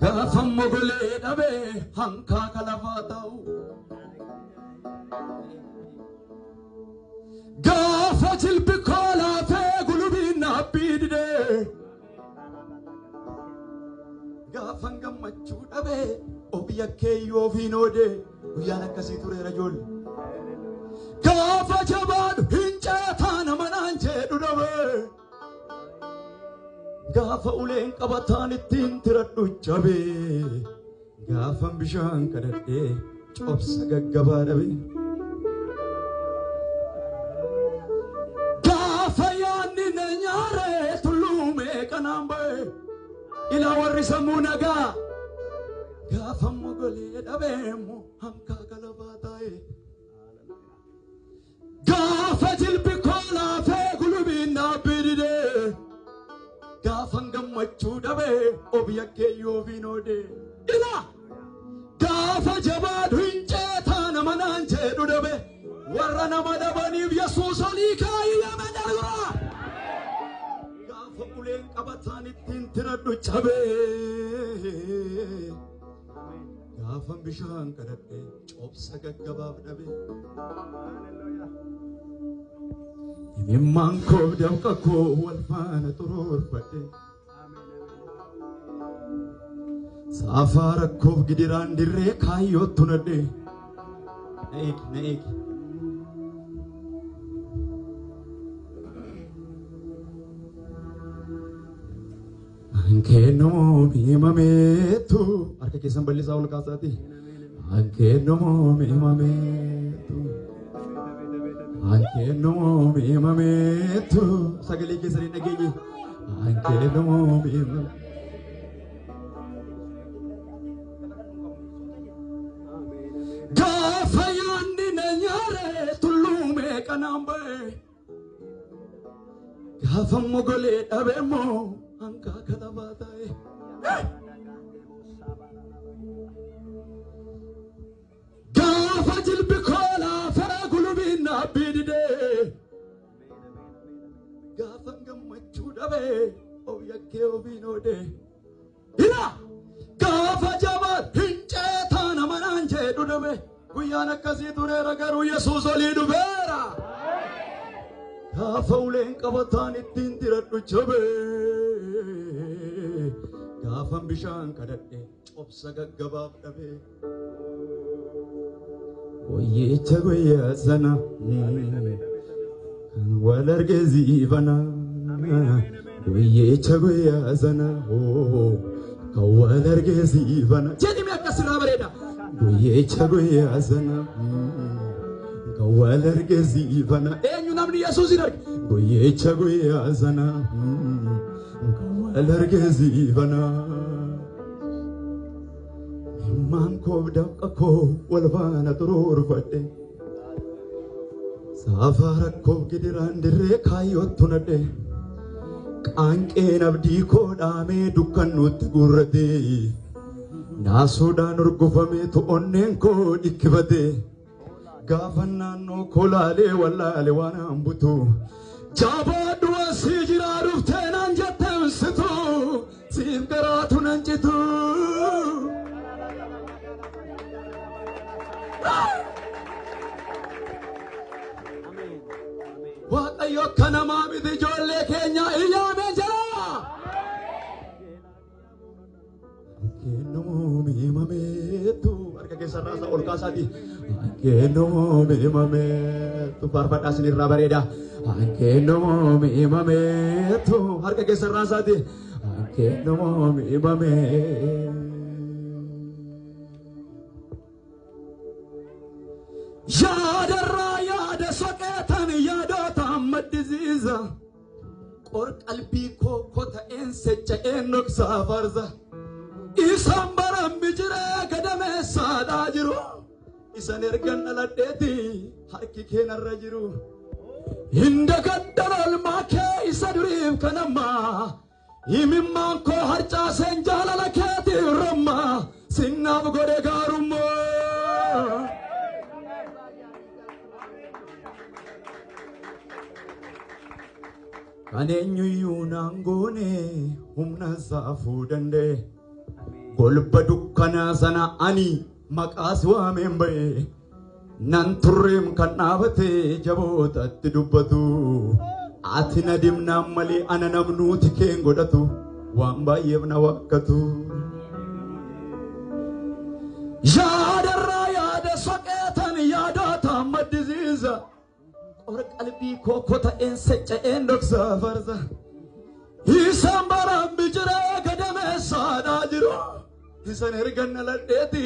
gaafa mogolee dhabee hanqaaqa lafaa ta'u gaafa jilbi koolaa fee gulubiin naabbii didee gaafa gammachuu dhabee obii akkeeyyoo ofiin oodee guyyaan akkasii tureera ijoollee gaafa jabaadhu hin ceetaa nama naan jedhu dhabee gaafa uleen qabataan ittiin tiradhu cabee gaafa bishaan kadhadhee cobsa gaggabaa dhabee gaafa yaanni na nyaaree tulluumee kanaan ba'e ilaa warri sammuu nagaa gaafa mogolee dhabeemmoo hanqaaqa lafaa ta'e gaafa jilbi koolaa fee gulubiin naabbii didee gaafa gammachuu dhabee obii akkeeyyoo ofiin oodee ilaa gaafa jabaadhu hin ceetaa nama naan jedhu dhabe warra nama dhabaniif Yesuus olii kaayyame darba gaafa uleen qabataan ittiin tiradhu cabee gaafa bishaan kadhadhee cobsa gaggabaaf dhabe imimmaan koo dafqa koo wal faana xuruurfadhe saafaa rakkoof gidiraan dirree kaayyootti nadhe na eegi Ankenoo miimameetu harka keessan bal'isaa ol kaasaati Ankenoo miimameetu Ankenoo miimameetu sagalee keessanii dhageenye Ankenoo miimameetu gaafa yaanni na nyaaree tulluumee kanaan ba'e gaafa mogolee dhabeemmoo hanqaaqa lafaa ta'e gaafa jilbi koolaa fee gulubiin naabbii didee gaafa gammachuu dhabee obii akkee ofiin oodee ilaa gaafa jabaan hin ceetaa nama naan jedhu dhabe guyyaan akkasii tureera garuu Yesuus olii dhufeera gaafa uleen qabataan ittiin tiradhu cabee gaafa bishaan kadhadhee cobsa gaggabaaf dhabee wayyeecha guyyaa sana kan wal argeesiifana wayyeecha guyyaa sana kan wal argeesiifana jedhime akkasirraa bareeda wayyeecha guyyaa sana kan wal argeesiifana eenyu namni Yesuus hin arge wayyeecha guyyaa sana kan wal argeesiifana imimmaan koo dafqa koo wal faana xuruurfadhe saafaa rakkoof gidiraan dirree kaayyootti nadhe qaanqeen abdii koo dhaamee dukkannuutti gurrate naasuudhaan urgufameetu onneen koo dhikkifate gaafa naannoo koo laalee wallaalee waan hambutu jabaadhu asii jiraa dhuftee naan jettee ibsitu siif garaatu nan citu waaqayyo akka namaa miti ijoollee keenya iyyaamee jira Ankenoo miimameetu harka keessan raasaa ol kaasaati Ankenoo miimameetu faarfadhaa isinirraa bareeda Ankenoo miimameetu harka keessan raasaati Ankenoo miimameetu yaadarraa yaada soqeetan yaadota maddisiisa qor qalbii koo kota'een secha'een dhoksaa farsa isaan barammi jiree gadameessaadhaa jiru isan ergan dhaladheeti harki keenarra jiru hinda gaddan olmaa kee isa duriif kanammaa imimmaan koo harcaaseen jaalala keetiif rammaa sinnaaf godhe gaarummoo kan eenyuyyuu naan goone humna isaa fuudhande golba dukkana sana ani maqaas waameen ba'e nan turreem kan dhaabate jabootatti dubbatu ati na dimnaan malee ana namnuuti keen godhatu waan baay'eef na wakkatu yaadarraa yaada soqeetan yaadota maddisiisa qora qalbii kookoo ta'een secca'een dhoksaa farsa isaan baraan bijiree gadameessaadhaa jiru isan erganna ladheeti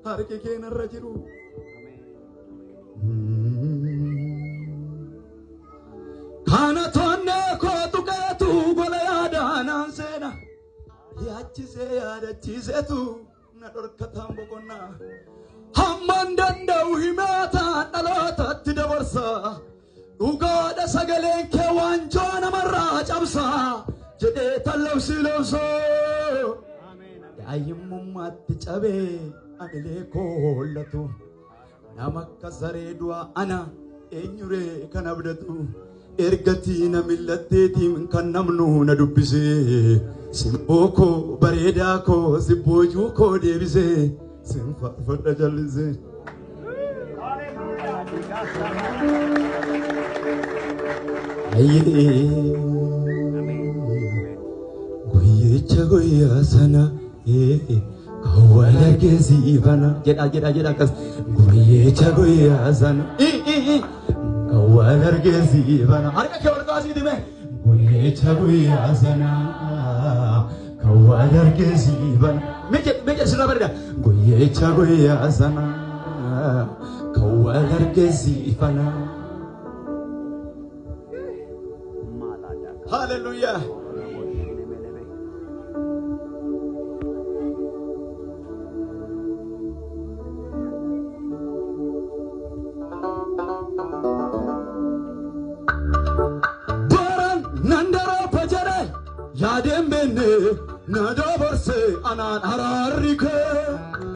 harki keenarra jiru kana tonne kootu keetu gola yaadaanaan seena yaachisee yaadachiiseetu na dhorkataan boqonnaa hamman danda'u himaataan dhalootatti dabarsa dhugaadha sagaleen kee waanjoo namarraa cabsaa jedhee tallabsi loosoo daa'immummaatti cabee anilee koo hollatu nama akka saree du'a ana eenyuree kan abdatu ergatii na millatteetiin kan namnu na dubbisee simboo koo bareedaa koo sibboojuu koo deebisee sin faarfadha jallisee guyyecha guyyaa sana kawwala geessifana jedha akkas guyyecha guyyaa sana kawwala geessifana harka kee ol kaasii dime guyyecha guyyaa sana kawwala geessifana meja sirra bareeda guyyecha guyyaa sana kawwala geessifana hallelujah yaadeen beenne na dabarse anaan araarri kee